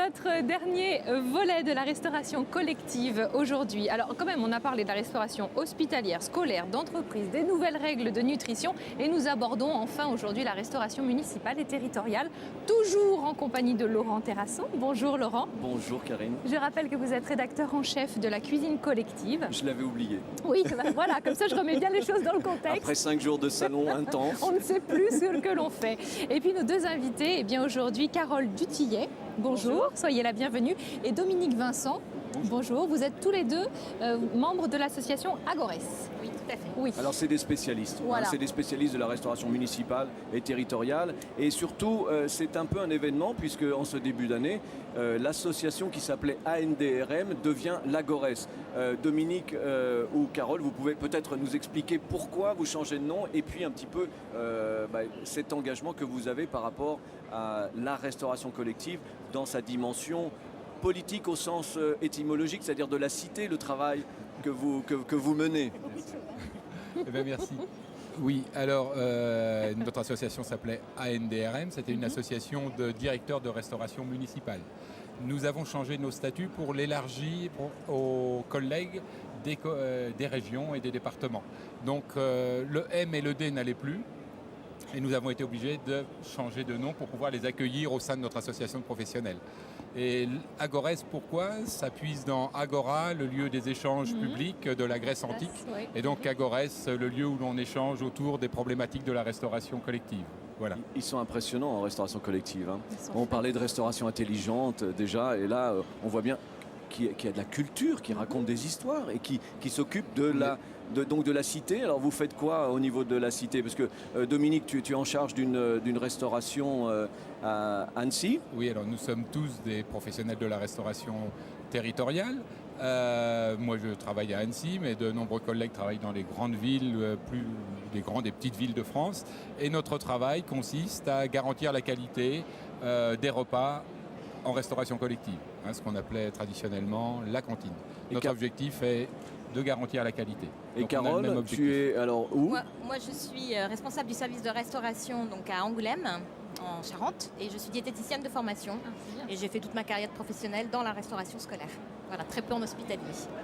notre dernier volet de la restauration collective aujourd'hui. Alors quand même, on a parlé de la restauration hospitalière, scolaire, d'entreprise, des nouvelles règles de nutrition et nous abordons enfin aujourd'hui la restauration municipale et territoriale, toujours en compagnie de Laurent Terrasson. Bonjour Laurent. Bonjour Karine. Je rappelle que vous êtes rédacteur en chef de la cuisine collective. Je l'avais oublié. Oui, voilà, comme ça je remets bien les choses dans le contexte. Après 5 jours de salon intense. On ne sait plus ce que l'on fait. Et puis nos deux invités, eh bien aujourd'hui Carole Dutillet. Bonjour, soyez la bienvenue. Et Dominique Vincent. Bonjour, vous êtes tous les deux membres de l'association Agores. Oui, tout à fait. Oui. Alors c'est des spécialistes, Voilà. c'est des spécialistes de la restauration municipale et territoriale. Et surtout, c'est un peu un événement puisque en ce début d'année, l'association qui s'appelait ANDRM devient l'Agores. Dominique ou Carole, vous pouvez peut-être nous expliquer pourquoi vous changez de nom et puis un petit peu cet engagement que vous avez par rapport à la restauration collective dans sa dimension politique au sens étymologique, c'est-à-dire de la cité, le travail que vous menez. Eh bien, merci. Oui, alors notre association s'appelait ANDRM, c'était une association de directeurs de restauration municipale. Nous avons changé nos statuts pour l'élargir aux collègues des régions et des départements. Donc le M et le D n'allaient plus. Et nous avons été obligés de changer de nom pour pouvoir les accueillir au sein de notre association de professionnels. Et Agores, pourquoi? Ça puise dans Agora, le lieu des échanges publics de la Grèce antique. Oui. Et donc Agores, le lieu où l'on échange autour des problématiques de la restauration collective. Voilà. Ils sont impressionnants en restauration collective. Hein. Ils sont On parlait de restauration intelligente déjà, et là on voit bien qu'il y a de la culture, qui raconte des histoires et qui s'occupe donc de la cité. Alors vous faites quoi au niveau de la cité? Parce que Dominique, tu es en charge d'une restauration à Annecy. Oui, alors nous sommes tous des professionnels de la restauration territoriale. Moi je travaille à Annecy, mais de nombreux collègues travaillent dans les grandes villes, des grandes et petites villes de France. Et notre travail consiste à garantir la qualité des repas en restauration collective, ce qu'on appelait traditionnellement la cantine. Notre objectif est de garantir la qualité. Et donc, Carole, tu es alors où? Moi, je suis responsable du service de restauration donc à Angoulême, en Charente, et je suis diététicienne de formation. Et j'ai fait toute ma carrière professionnelle dans la restauration scolaire. Voilà, très peu en hospitalier.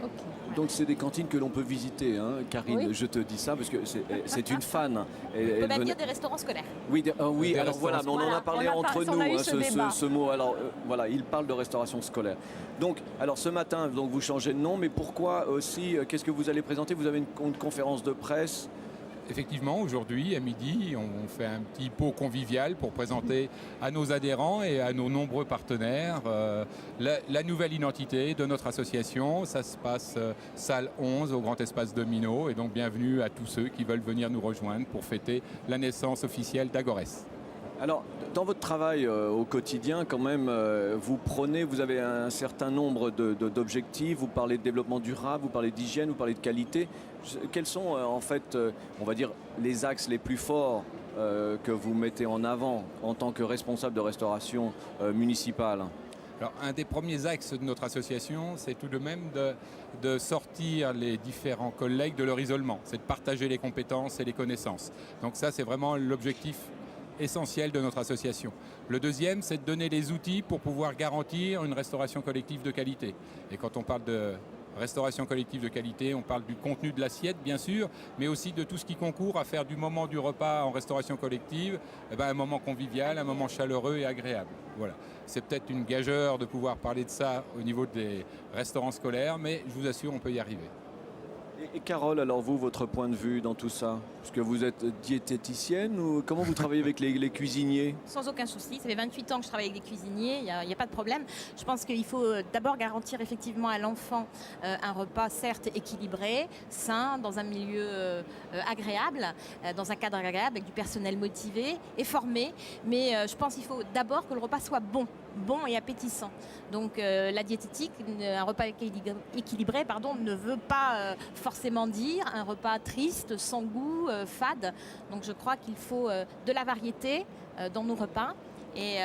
Okay. Donc c'est des cantines que l'on peut visiter, hein, Karine, Oui. je te dis ça parce que c'est une fan. On peut même dire des restaurants scolaires. Oui, oui, Des alors voilà, mais on en a parlé entre on nous, a eu ce débat. ce mot. Alors voilà, il parle de restauration scolaire. Donc, alors ce matin, donc vous changez de nom, mais pourquoi aussi? Qu'est-ce que vous allez présenter? Vous avez une conférence de presse? Effectivement, aujourd'hui, à midi, on fait un petit pot convivial pour présenter à nos adhérents et à nos nombreux partenaires la nouvelle identité de notre association. Ça se passe salle 11 au Grand Espace Domino. Et donc, bienvenue à tous ceux qui veulent venir nous rejoindre pour fêter la naissance officielle d'Agores. Alors, dans votre travail au quotidien, quand même, vous avez un certain nombre d'objectifs, vous parlez de développement durable, vous parlez d'hygiène, vous parlez de qualité. Quels sont en fait, on va dire, les axes les plus forts que vous mettez en avant en tant que responsable de restauration municipale? Alors, un des premiers axes de notre association, c'est tout de même de sortir les différents collègues de leur isolement. C'est de partager les compétences et les connaissances. Donc ça, c'est vraiment l'objectif essentiel de notre association. Le deuxième, c'est de donner les outils pour pouvoir garantir une restauration collective de qualité. Et quand on parle de restauration collective de qualité, on parle du contenu de l'assiette, bien sûr, mais aussi de tout ce qui concourt à faire du moment du repas en restauration collective un moment convivial, un moment chaleureux et agréable. Voilà. C'est peut-être une gageure de pouvoir parler de ça au niveau des restaurants scolaires, mais je vous assure, on peut y arriver. Et Carole, alors vous, votre point de vue dans tout ça? Parce que vous êtes diététicienne ou comment vous travaillez avec les cuisiniers? Sans aucun souci, ça fait 28 ans que je travaille avec des cuisiniers, il n'y a pas de problème. Je pense qu'il faut d'abord garantir effectivement à l'enfant un repas certes équilibré, sain, dans un milieu agréable, dans un cadre agréable, avec du personnel motivé et formé. Mais je pense qu'il faut d'abord que le repas soit bon et appétissant. Donc la diététique, un repas équilibré ne veut pas forcément dire un repas triste, sans goût, fade. Donc je crois qu'il faut de la variété dans nos repas Et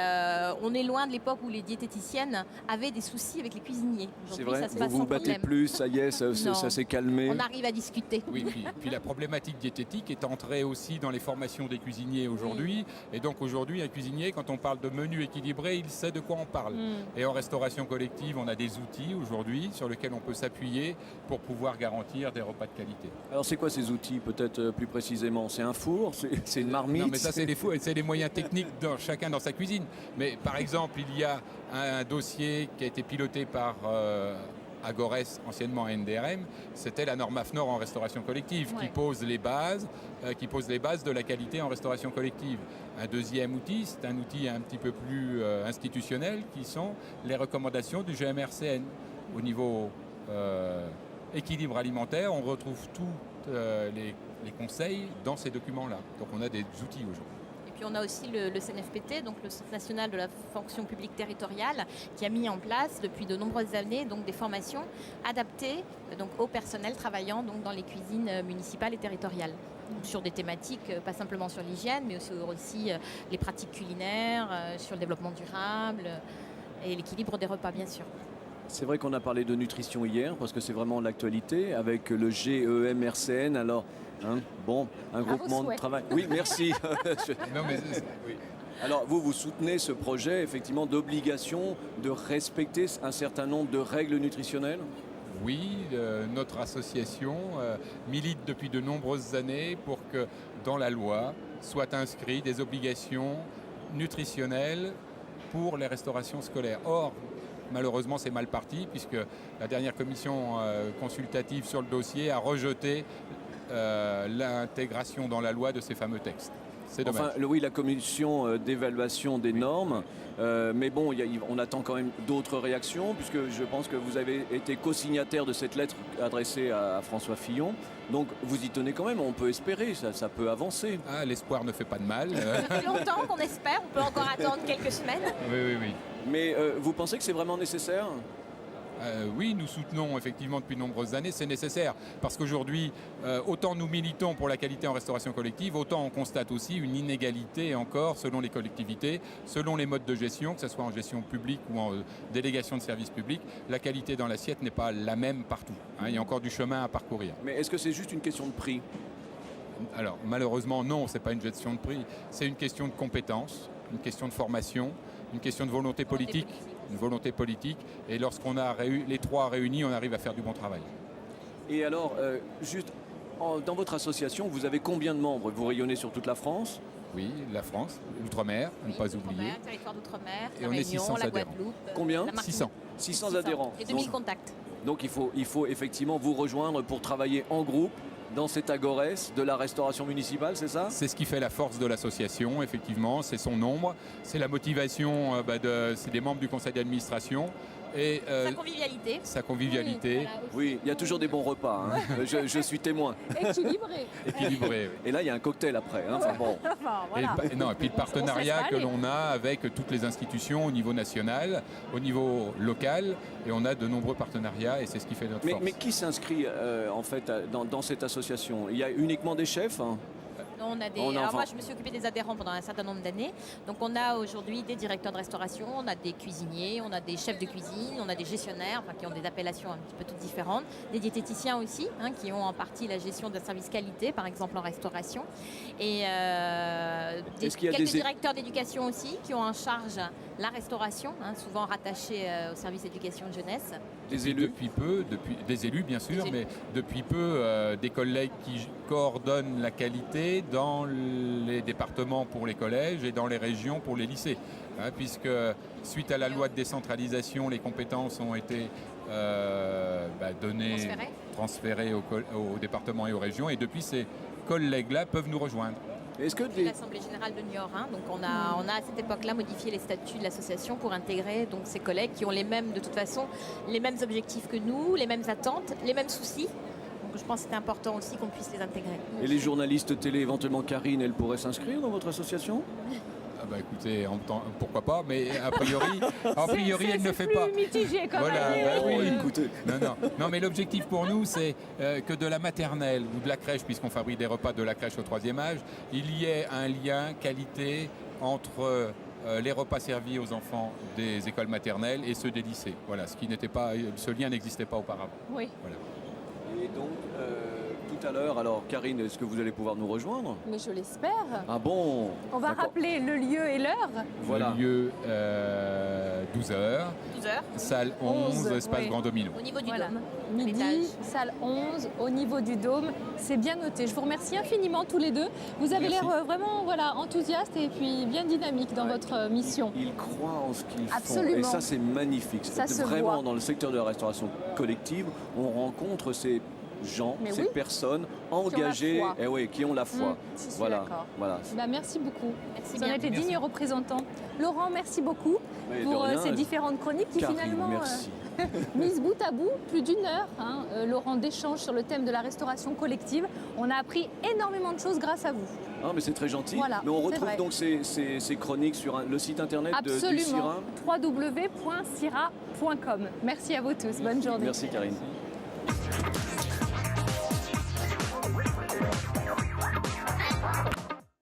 on est loin de l'époque où les diététiciennes avaient des soucis avec les cuisiniers. C'est Aujourd'hui, vrai, ça se passe vous sans vous battez problème. plus, ça y est, ça s'est calmé. On arrive à discuter. Oui, puis la problématique diététique est entrée aussi dans les formations des cuisiniers aujourd'hui. Et donc aujourd'hui, un cuisinier, quand on parle de menu équilibré, il sait de quoi on parle. Et en restauration collective, on a des outils aujourd'hui sur lesquels on peut s'appuyer pour pouvoir garantir des repas de qualité. Alors c'est quoi ces outils, peut-être plus précisément? C'est un four? C'est une marmite? Non, mais ça, c'est les moyens techniques chacun dans sa cuisine. Mais par exemple, il y a un dossier qui a été piloté par Agores, anciennement NDRM, c'était la norme AFNOR en restauration collective, qui pose les bases de la qualité en restauration collective. Un deuxième outil, c'est un outil un petit peu plus institutionnel, qui sont les recommandations du GMRCN. Au niveau équilibre alimentaire, on retrouve tous les conseils dans ces documents-là. Donc on a des outils aujourd'hui. Puis on a aussi le CNFPT, donc le Centre national de la fonction publique territoriale, qui a mis en place depuis de nombreuses années donc des formations adaptées donc au personnel travaillant donc dans les cuisines municipales et territoriales, sur des thématiques pas simplement sur l'hygiène, mais aussi les pratiques culinaires, sur le développement durable et l'équilibre des repas, bien sûr. C'est vrai qu'on a parlé de nutrition hier, parce que c'est vraiment l'actualité, avec le GEMRCN. Alors, un groupement de travail. Oui, merci. Non, mais, oui. Alors, vous soutenez ce projet, effectivement, d'obligation de respecter un certain nombre de règles nutritionnelles? Oui, notre association milite depuis de nombreuses années pour que dans la loi soient inscrites des obligations nutritionnelles pour les restaurations scolaires. Or, malheureusement, c'est mal parti, puisque la dernière commission consultative sur le dossier a rejeté l'intégration dans la loi de ces fameux textes. C'est dommage. Enfin, oui, la commission d'évaluation des normes, mais bon, on attend quand même d'autres réactions, puisque je pense que vous avez été co-signataire de cette lettre adressée à François Fillon. Donc vous y tenez quand même, on peut espérer, ça peut avancer. Ah, l'espoir ne fait pas de mal. Ça fait longtemps qu'on espère, on peut encore attendre quelques semaines. Oui. Mais vous pensez que c'est vraiment nécessaire ? Oui, nous soutenons effectivement depuis de nombreuses années, c'est nécessaire. Parce qu'aujourd'hui, autant nous militons pour la qualité en restauration collective, autant on constate aussi une inégalité encore selon les collectivités, selon les modes de gestion, que ce soit en gestion publique ou en délégation de services publics. La qualité dans l'assiette n'est pas la même partout. Il y a encore du chemin à parcourir. Mais est-ce que c'est juste une question de prix ? Alors malheureusement non, ce n'est pas une gestion de prix, c'est une question de compétences, une question de formation, une question de volonté politique. Une volonté politique, et lorsqu'on a les trois réunis, on arrive à faire du bon travail. Et alors, juste, dans votre association, vous avez combien de membres ? Vous rayonnez sur toute la France ? Oui, la France, l'outre-mer, à ne pas oublier. Territoire d'outre-mer, Et la on est Réunion, 600 la adhérents. Guadeloupe. Combien ? la Martinique. 600 adhérents. Et 2000 contacts. Donc il faut effectivement vous rejoindre pour travailler en groupe dans cet Agores de la restauration municipale, c'est ça ? C'est ce qui fait la force de l'association, effectivement, c'est son nombre, c'est la motivation c'est des membres du conseil d'administration. Et sa convivialité. Sa convivialité. Oui, il y a toujours des bons repas, hein. je suis témoin. Équilibré. Équilibré. Et là, il y a un cocktail après. Hein. Enfin, bon. Voilà. Et puis le partenariat que l'on a avec toutes les institutions au niveau national, au niveau local, et on a de nombreux partenariats et c'est ce qui fait notre force. Mais qui s'inscrit en fait dans cette association ? Il y a uniquement des chefs, hein ? On a alors moi, je me suis occupée des adhérents pendant un certain nombre d'années. Donc, on a aujourd'hui des directeurs de restauration, on a des cuisiniers, on a des chefs de cuisine, on a des gestionnaires, qui ont des appellations un petit peu toutes différentes, des diététiciens aussi, qui ont en partie la gestion d'un service qualité, par exemple en restauration, et quelques directeurs d'éducation aussi qui ont en charge la restauration, souvent rattachés au service éducation de jeunesse. Des élus ? Des élus bien sûr, mais depuis peu des collègues qui coordonnent la qualité dans les départements pour les collèges et dans les régions pour les lycées. Puisque suite à la loi de décentralisation, les compétences ont été données, transférées aux départements et aux régions. Et depuis, ces collègues-là peuvent nous rejoindre. Est-ce que l'Assemblée générale de Niort, donc on a à cette époque-là modifié les statuts de l'association pour intégrer donc ces collègues qui ont les mêmes, de toute façon, les mêmes objectifs que nous, les mêmes attentes, les mêmes soucis. Donc je pense que c'est important aussi qu'on puisse les intégrer. Et les journalistes télé, éventuellement Karine, elle pourrait s'inscrire dans votre association ? Écoutez, pourquoi pas, mais a priori elle ne fait pas. C'est plus mitigé quand voilà, même. Oui. Écoutez. Non, mais l'objectif pour nous, c'est que de la maternelle ou de la crèche, puisqu'on fabrique des repas de la crèche au 3e âge, il y ait un lien qualité entre les repas servis aux enfants des écoles maternelles et ceux des lycées. Voilà, ce lien n'existait pas auparavant. Oui. Voilà. Et donc, tout à l'heure, alors Karine, est-ce que vous allez pouvoir nous rejoindre? Mais je l'espère. Ah bon? On va D'accord. rappeler le lieu et l'heure. Voilà. Le lieu, 12h, 12h, salle 11, espace oui. Grand Domino. au niveau du Voilà. dôme. Midi, L'étage. salle 11, au niveau du dôme. C'est bien noté. Je vous remercie infiniment tous les deux. Vous avez Merci. l'air vraiment enthousiaste et puis bien dynamique dans Ouais. votre mission. Ils croient en ce qu'ils font. Absolument. Et ça, c'est magnifique. Ça se Vraiment, voit. dans le secteur de la restauration collective, on rencontre ces gens, Mais ces oui. personnes engagées, foi. qui ont la foi. Je suis Voilà. d'accord. Voilà. Bah, merci beaucoup. Merci Vous en bien. êtes les dignes représentants. Laurent, merci beaucoup Mais de pour rien, ces différentes chroniques qui Karine, finalement, merci. mises bout à bout, plus d'une heure, Laurent, d'échange sur le thème de la restauration collective. On a appris énormément de choses grâce à vous. Ah, mais c'est très gentil. Voilà, mais on c'est retrouve vrai. donc ces chroniques sur le site internet du Absolument. CIRA. www.cira.com. Merci à vous tous. Bonne journée. Merci Karine.